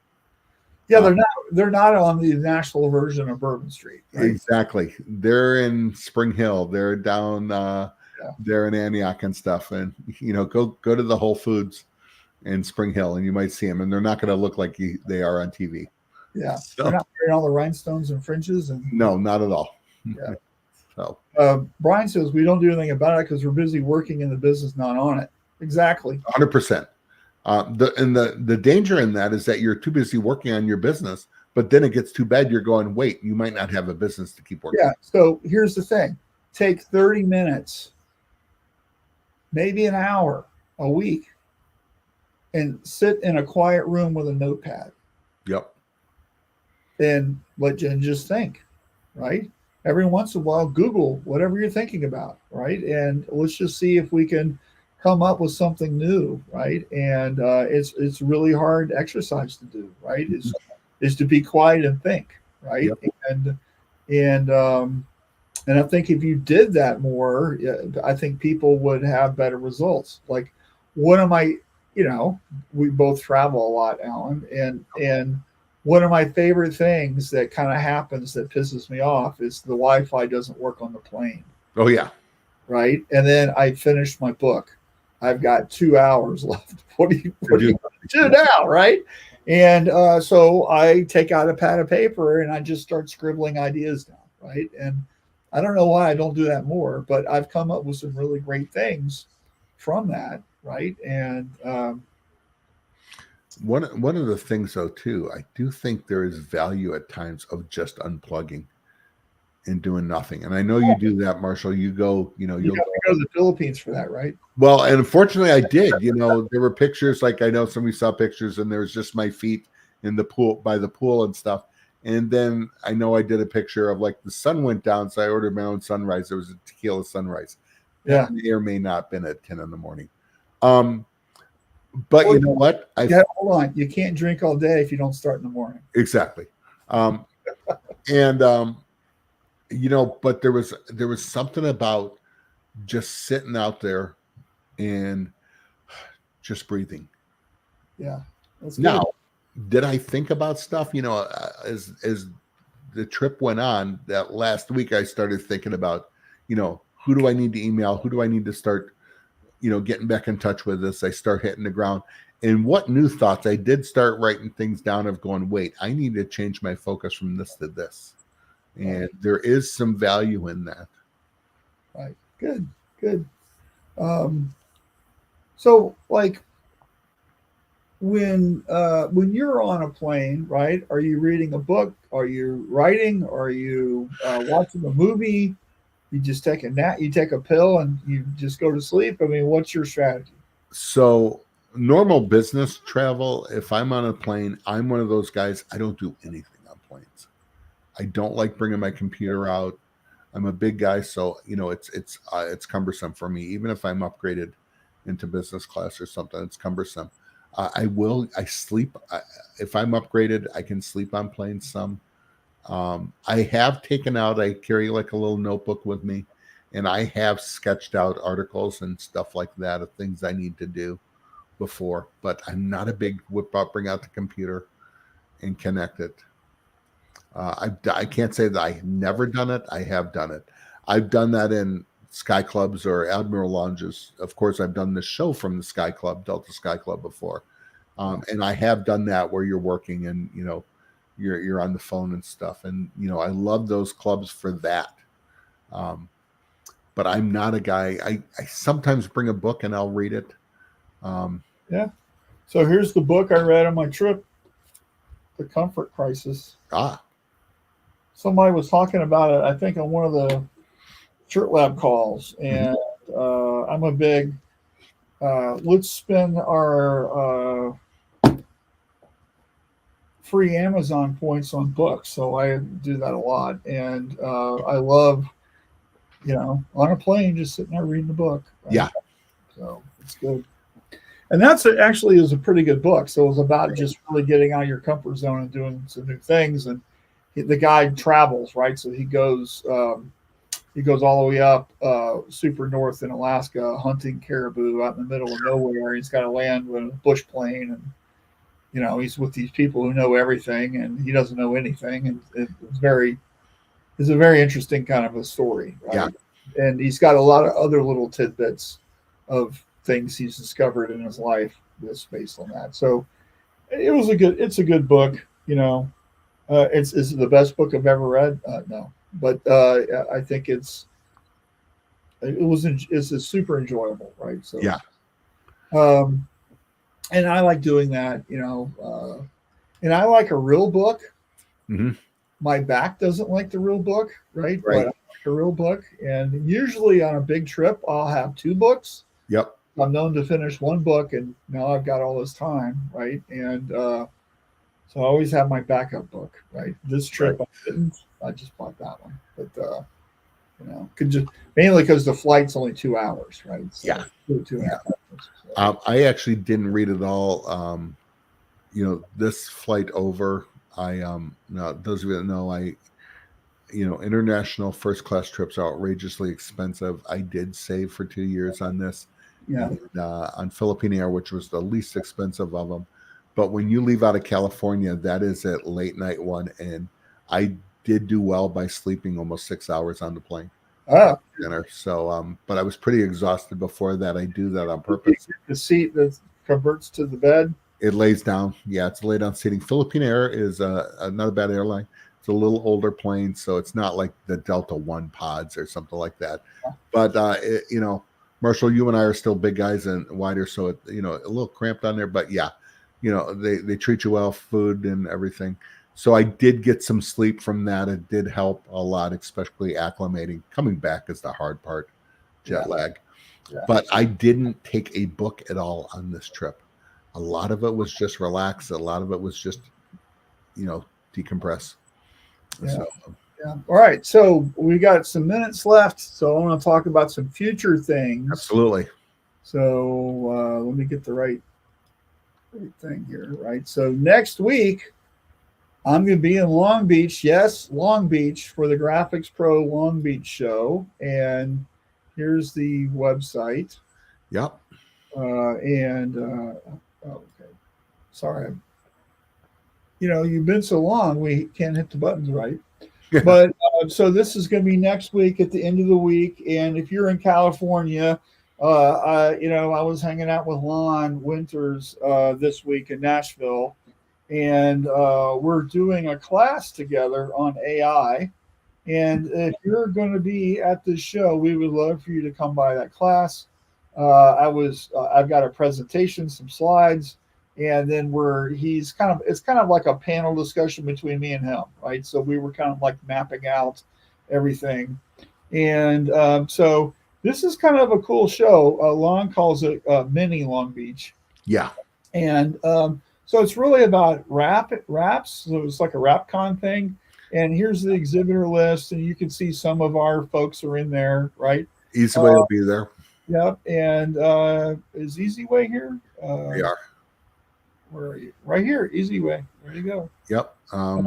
yeah, Uh, they're not on the national version of Bourbon Street, right? exactly. They're in Spring Hill. They're down Yeah, there in Antioch and stuff. And go to the Whole Foods in Spring Hill, and you might see them. And they're not going to look like they are on TV. yeah. They're So not wearing all the rhinostones and fringes, and no, not at all. yeah. So Brian says we don't do anything about it because we're busy working in the business, not on it. Exactly. 100%. The danger in that is that you're too busy working on your business, but then it gets too bad. You're going, wait, you might not have a business to keep working. Yeah. So here's the thing: take 30 minutes, maybe an hour a week, and sit in a quiet room with a notepad Yep. and just think, right? Every once in a while, Google whatever you're thinking about, right? And let's just see if we can come up with something new, right? And it's really hard exercise to do, right? Is to be quiet and think, right? Yep. And and I think if you did that more, I think people would have better results. Like one of my, you know, we both travel a lot, Alan, and one of my favorite things that kind of happens that pisses me off is the Wi-Fi doesn't work on the plane, Oh yeah. right? And then I finished my book. I've got 2 hours left. What do you do now, right? And so I take out a pad of paper and I just start scribbling ideas down, right? And I don't know why I don't do that more, but I've come up with some really great things from that, right? And One of the things though too, I do think there is value at times of just unplugging and doing nothing. And I know you do that, Marshall. You go, you you'll have to go to the Philippines for that, right? well, and unfortunately I did. There were pictures, like I know somebody saw pictures and there was just my feet in the pool by the pool and stuff. And then I know I did a picture of like the sun went down, so I ordered my own sunrise. There was a tequila sunrise. Yeah. That may or may not have been at 10 in the morning. But Well, you know what? hold on. You can't drink all day if you don't start in the morning. Exactly. And but there was something about just sitting out there and just breathing. Yeah. That's good. Now, did I think about stuff? As the trip went on, that last week I started thinking about, who do I need to email? Who do I need to start, getting back in touch with this? I start hitting the ground. And what new thoughts? I did start writing things down of going, wait, I need to change my focus from this to this. And there is some value in that. Right. Good. Good. So like when you're on a plane, right? Are you reading a book? Are you writing? Are you watching a movie? You just take a nap. You take a pill and you just go to sleep. I mean, what's your strategy? So normal business travel, if I'm on a plane, I'm one of those guys. I don't do anything on planes. I don't like bringing my computer out. I'm a big guy, so it's cumbersome for me. Even if I'm upgraded, into business class or something. It's cumbersome. I sleep. If I'm upgraded, I can sleep on planes some. I have taken out, I carry like a little notebook with me, and I have sketched out articles and stuff like that of things I need to do before, but I'm not a big bring out the computer and connect it. I can't say that I have never done it. I have done it. I've done that in Sky Clubs or Admiral Lounges. Of course, I've done this show from the Sky Club, Delta Sky Club before. And I have done that where you're working and, you're on the phone and stuff. And, I love those clubs for that. But I'm not a guy. I sometimes bring a book and I'll read it. Yeah. So here's the book I read on my trip, The Comfort Crisis. Somebody was talking about it, I think, on one of the Shirt Lab calls. And I'm a big, let's spend our free Amazon points on books. So I do that a lot. And I love, on a plane, just sitting there reading a book. Right? Yeah. So it's good. And that's actually is a pretty good book. So it was about just really getting out of your comfort zone and doing some new things. And the guy travels, right? So he goes all the way up super north in Alaska, hunting caribou out in the middle of nowhere. He's got to land with a bush plane, and he's with these people who know everything, and he doesn't know anything. And it's a very interesting kind of a story, right? Yeah. And he's got a lot of other little tidbits of things he's discovered in his life that's based on that. So it's a good book. It's the best book I've ever read. No, but I think it's super enjoyable, right? So yeah. And I like doing that, and I like a real book. Mm-hmm. My back doesn't like the real book, right? Right. But I like a real book, and usually on a big trip, I'll have 2 books. Yep. I'm known to finish 1 book, and now I've got all this time, right? And so I always have my backup book, right? This trip I didn't. I just bought that one, but could just mainly because the flight's only 2 hours, right? So yeah. 2.5 hours. So. I actually didn't read it all. This flight over. Now those of you that know, international first class trips are outrageously expensive. I did save for 2 years on this. Yeah. And, on Philippine Air, which was the least expensive of them. But when you leave out of California, that is a late night one. And I did do well by sleeping almost 6 hours on the plane. Dinner. So, but I was pretty exhausted before that. I do that on purpose. The seat that converts to the bed? It lays down. Yeah, it's lay down seating. Philippine Air is not a bad airline. It's a little older plane, so it's not like the Delta One pods or something like that. But, Marshall, you and I are still big guys and wider, so it, a little cramped on there. But yeah, they treat you well, food and everything. So I did get some sleep from that. It did help a lot, especially acclimating. Coming back is the hard part, jet lag. Yeah. But I didn't take a book at all on this trip. A lot of it was just relax. A lot of it was just, decompress. Yeah. So, yeah. All right. So we got some minutes left. So I want to talk about some future things. Absolutely. So let me get the right thing here. Right. So next week, I'm going to be in Long Beach. Yes, Long Beach for the Graphics Pro Long Beach show. And here's the website. Yep. Okay. Sorry. You've been so long, we can't hit the buttons right. But so this is going to be next week at the end of the week. And if you're in California, I was hanging out with Lon Winters this week in Nashville. And we're doing a class together on AI. And if you're going to be at this show, we would love for you to come by that class. I've got a presentation, some slides, and then it's kind of like a panel discussion between me and him, right? So we were kind of like mapping out everything. And so this is kind of a cool show. Lon calls it Mini Long Beach. Yeah. And so it's really about raps. So it's like a RapCon thing. And here's the exhibitor list, and you can see some of our folks are in there, right? Easy way to be there. Yep. And is Easy Way here? They are. Where are you? Right here, Easy Way. There you go. Yep. Uh,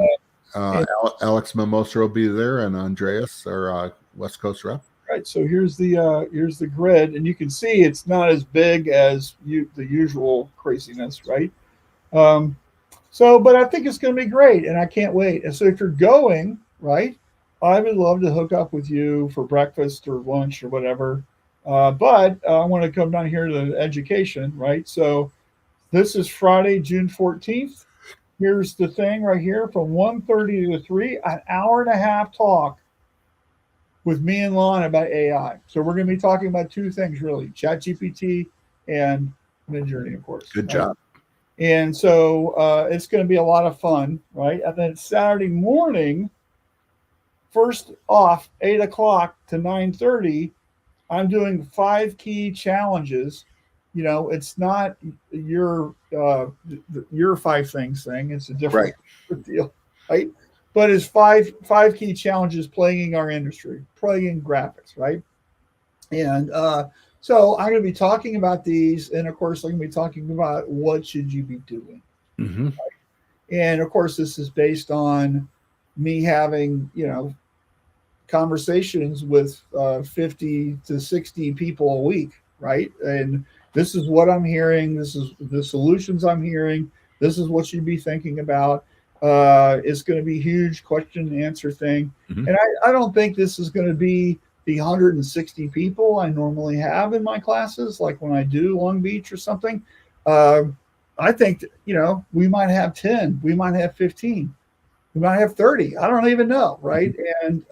and, Alex Mimosa will be there, and Andreas, our West Coast rep. right. So here's the grid, and you can see it's not as big as the usual craziness, right? Um, but I think it's going to be great, and I can't wait. And so if you're going, right, I would love to hook up with you for breakfast or lunch or whatever. But I want to come down here to education, right? So this is Friday, June 14th. Here's the thing right here from 1:30 to 3, an hour and a half talk with me and Lon about AI. So we're going to be talking about two things really, ChatGPT and Midjourney, of course. Good right? job. And so it's going to be a lot of fun, right? And then Saturday morning, first off, 8 o'clock to 9:30, I'm doing 5 key challenges. It's not your 5 things thing. It's a different deal, right? But it's five key challenges plaguing our industry, plaguing graphics, right? And so I'm going to be talking about these, and of course, I'm going to be talking about what should you be doing. Mm-hmm. And of course, this is based on me having conversations with 50 to 60 people a week, right? And this is what I'm hearing. This is the solutions I'm hearing. This is what you'd be thinking about. It's going to be a huge question and answer thing. Mm-hmm. And I don't think this is going to be the 160 people I normally have in my classes, like when I do Long Beach or something. I think, we might have 10, we might have 15, we might have 30. I don't even know, right? And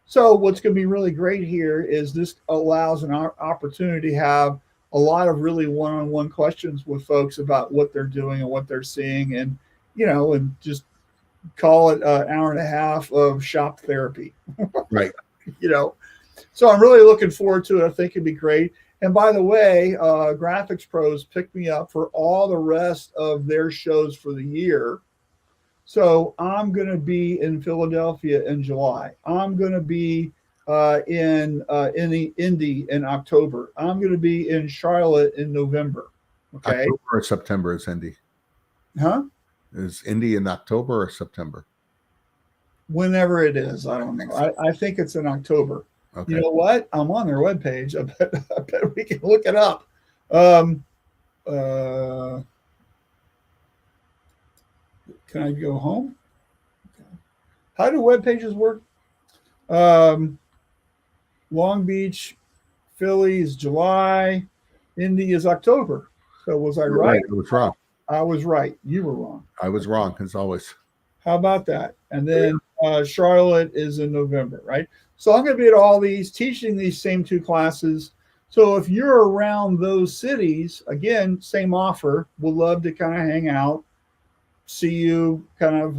so what's going to be really great here is this allows an opportunity to have a lot of really one-on-one questions with folks about what they're doing and what they're seeing, and and just call it an hour and a half of shop therapy. Right. So I'm really looking forward to it. I think it'd be great. And by the way, Graphics Pros picked me up for all the rest of their shows for the year. So I'm going to be in Philadelphia in July. I'm going to be in the Indy in October. I'm going to be in Charlotte in November. Okay. October or September is Indy. Huh? Is Indy in October or September? Whenever it is, I don't know. I think it's in October. Okay. You know what? I'm on their webpage. I bet we can look it up. Can I go home? Okay. How do web pages work? Long Beach, Philly is July, Indy is October. So was I right? I was wrong. I was right. You were wrong. I was wrong, as always. How about that? And then Charlotte is in November, right? So I'm going to be at all these, teaching these same 2 classes. So if you're around those cities, again, same offer. We'd love to kind of hang out, see you, kind of,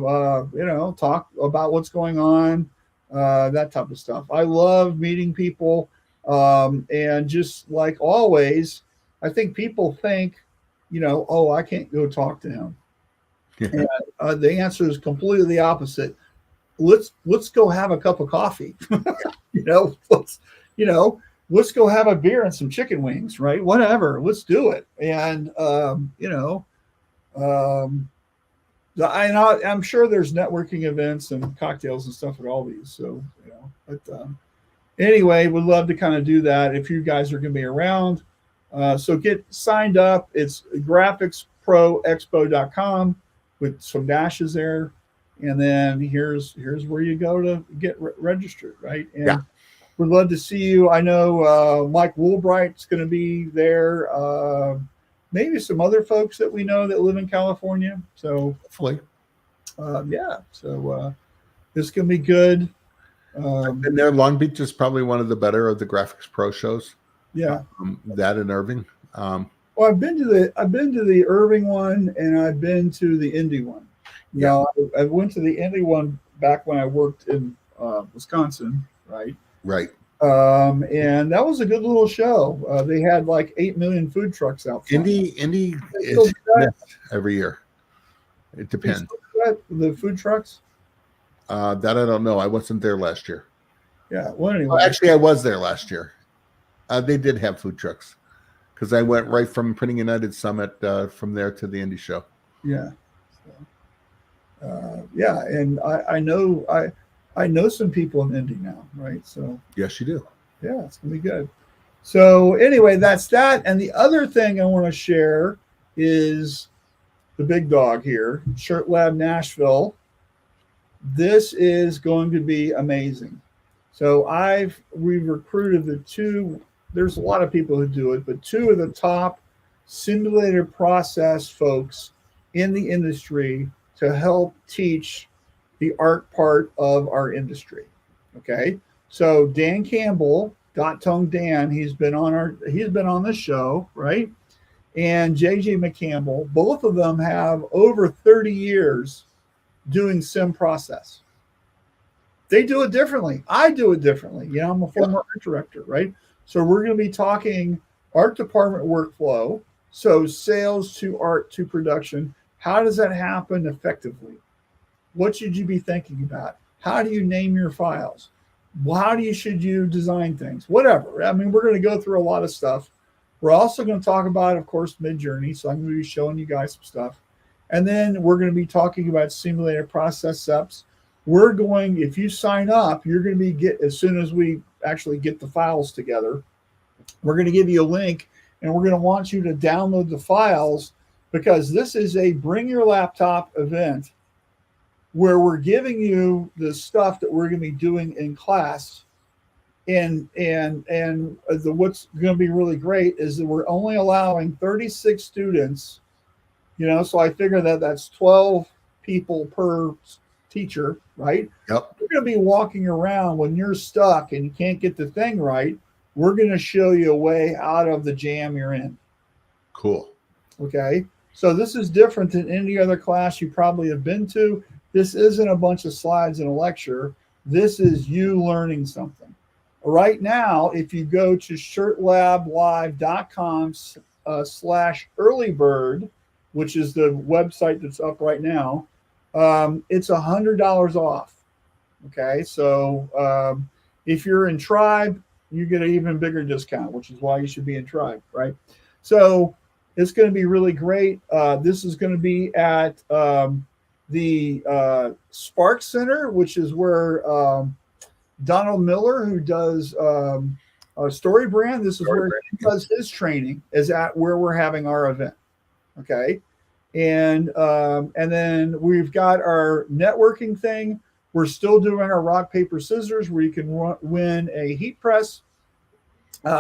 talk about what's going on, that type of stuff. I love meeting people. And just like always, I think people think, oh, I can't go talk to him. And the answer is completely the opposite. Let's go have a cup of coffee. Let's go have a beer and some chicken wings, right? Whatever, let's do it. And I'm sure there's networking events and cocktails and stuff at all these. So but anyway, we'd love to kind of do that if you guys are going to be around. So get signed up. It's graphicsproexpo.com with some dashes there. And then here's where you go to get registered, right? And we'd love to see you. I know Mike Woolbright's going to be there. Maybe some other folks that we know that live in California. So hopefully, So this can be good. And there, Long Beach is probably one of the better of the Graphics Pro shows. Yeah, that in Irving. Well, I've been to the Irving one, and I've been to the Indy one. I went to the Indy one back when I worked in Wisconsin, right? Right. And that was a good little show. They had like 8 million food trucks out front. Indy is every year. It depends. The food trucks? That I don't know. I wasn't there last year. Yeah. Well, anyway. Well, actually, I was there last year. They did have food trucks because I went right from Printing United Summit from there to the indie show. Yeah. Yeah, and I know some people in Indy now, right? So Yes, you do. yeah, it's gonna be good. So anyway, that's that. And the other thing I want to share is the big dog here, Shirt Lab Nashville. This is going to be amazing. So we've recruited the two. There's a lot of people who do it, but two of the top simulator process folks in the industry to help teach the art part of our industry. Okay, so Dan Campbell, Dot Tongue Dan, he's been on this show, right? And JJ McCampbell, both of them have over 30 years doing sim process. They do it differently. I do it differently. You know, I'm a former art director, right? So we're going to be talking art department workflow. So sales to art to production. How does that happen effectively? What should you be thinking about? How do you name your files? Should you design things? Whatever. I mean, we're going to go through a lot of stuff. We're also going to talk about, of course, Midjourney. So I'm going to be showing you guys some stuff. And then we're going to be talking about simulated process steps. If you sign up, you're going to be as soon as we actually get the files together, we're going to give you a link and we're going to want you to download the files because this is a bring your laptop event where we're giving you the stuff that we're going to be doing in class. And what's going to be really great is that we're only allowing 36 students, so I figure that's 12 people per teacher, right? Yep. We're going to be walking around when you're stuck and you can't get the thing right. We're going to show you a way out of the jam you're in. Cool. Okay. So this is different than any other class you probably have been to. This isn't a bunch of slides in a lecture. This is you learning something. Right now, if you go to shirtlablive.com/earlybird, which is the website that's up right now, it's $100 off. Okay, so if you're in Tribe, you get an even bigger discount, which is why you should be in Tribe, right? So it's going to be really great. This is going to be at the Spark Center, which is where Donald Miller, who does Story Brand, this is where he does his training, is at where we're having our event. Okay. And then we've got our networking thing. We're still doing our rock, paper, scissors where you can win a heat press.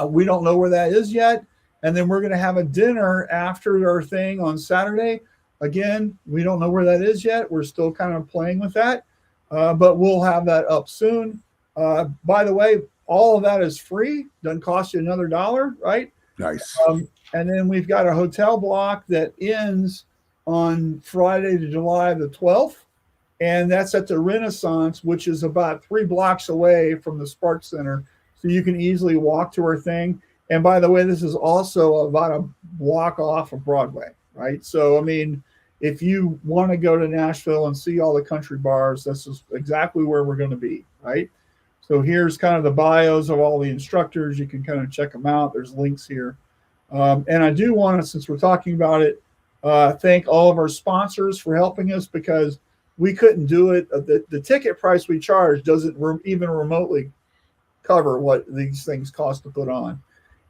We don't know where that is yet. And then we're going to have a dinner after our thing on Saturday. Again, we don't know where that is yet. We're still kind of playing with that, but we'll have that up soon. By the way, all of that is free. Doesn't cost you another $1, right? Nice. And then we've got a hotel block that ends on Friday, July the 12th. And that's at the Renaissance, which is about 3 blocks away from the Spark Center. So you can easily walk to our thing. And by the way, this is also about a block off of Broadway, right? So, I mean, if you want to go to Nashville and see all the country bars, this is exactly where we're going to be, right? So here's kind of the bios of all the instructors. You can kind of check them out. There's links here. And I do want to, since we're talking about it, thank all of our sponsors for helping us because we couldn't do it. The ticket price we charge doesn't even remotely cover what these things cost to put on.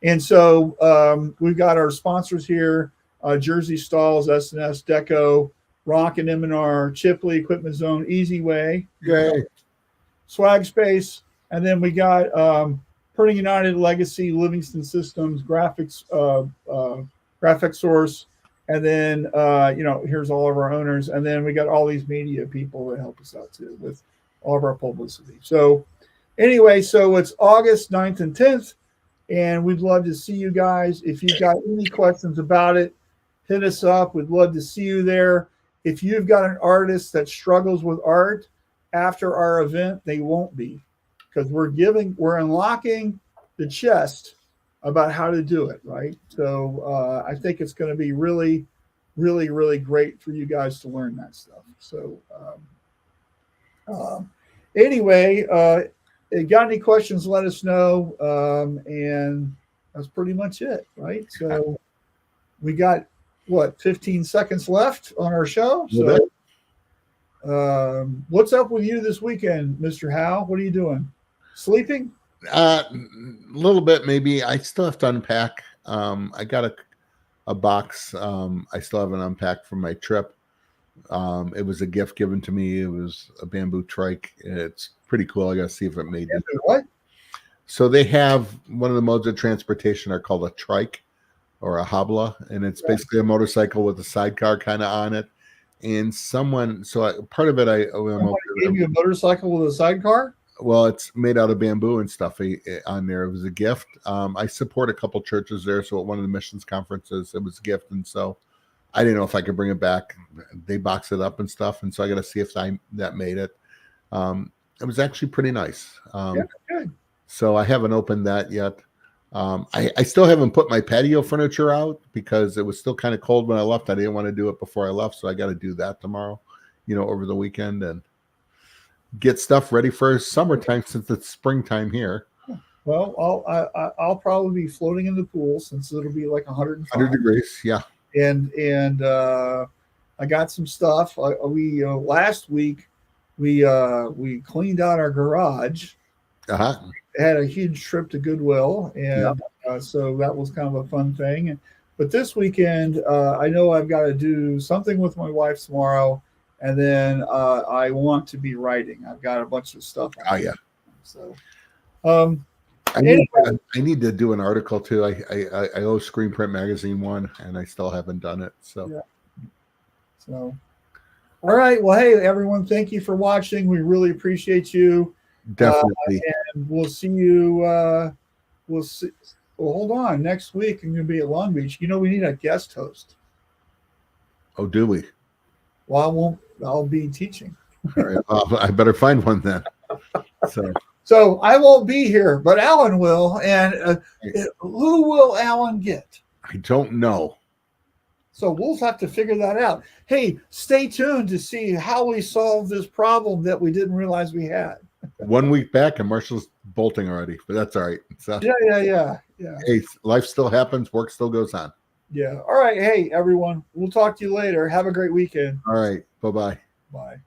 And so we've got our sponsors here, Jersey Stalls, S&S, Deco, Rock and M&R, Chipley, Equipment Zone, Easy Way, Swag Space, and then we got Printing United, Legacy, Livingston Systems, Graphics Source, and then here's all of our owners, and then we got all these media people that help us out too with all of our publicity. So anyway, so it's August 9th and 10th, and we'd love to see you guys. If you've got any questions about it, hit us up. We'd love to see you there. If you've got an artist that struggles with art after our event, they won't be, because we're unlocking the chest about how to do it, right? So I think it's going to be really, really, really great for you guys to learn that stuff. So anyway, if you got any questions, let us know. And that's pretty much it, right? So we got what 15 seconds left on our show. So what's up with you this weekend, Mr. Howe? What are you doing? Sleeping? A little bit, maybe. I still have to unpack. I got a box. I still haven't unpacked from my trip. It was a gift given to me. It was a bamboo trike. It's pretty cool. I got to see if it made it. What? So they have one of the modes of transportation are called a trike or a habla, and it's basically a motorcycle with a sidecar kind of on it. And part of it, Someone gave you a motorcycle with a sidecar? Well, it's made out of bamboo and stuff on there. It was a gift. I support a couple churches there. So at one of the missions conferences, it was a gift. And so I didn't know if I could bring it back. They box it up and stuff. And so I got to see if that made it. It was actually pretty nice. Good. So I haven't opened that yet. I still haven't put my patio furniture out because it was still kind of cold when I left. I didn't want to do it before I left. So I got to do that tomorrow, over the weekend and get stuff ready for summertime since it's springtime here. Well, I'll probably be floating in the pool since it'll be like 100 degrees. Yeah. And I got some stuff. We last week we cleaned out our garage. Had a huge trip to Goodwill, and so that was kind of a fun thing. But this weekend, I know I've got to do something with my wife tomorrow, and then I want to be writing. I've got a bunch of stuff. So, I need to do an article too. I owe Screen Print Magazine one, and I still haven't done it. So, all right. Well, hey everyone, thank you for watching. We really appreciate you. Definitely. And we'll see you. We'll see. Well, hold on. Next week, I'm going to be at Long Beach. We need a guest host. Oh, do we? Well, I'll be teaching. All right. I better find one then. So I won't be here, but Alan will. And who will Alan get? I don't know. So we'll have to figure that out. Hey, stay tuned to see how we solve this problem that we didn't realize we had. 1 week back and Marshall's bolting already, but that's all right. So, yeah. Hey, life still happens. Work still goes on. Yeah. All right. Hey, everyone. We'll talk to you later. Have a great weekend. All right. Bye-bye. Bye.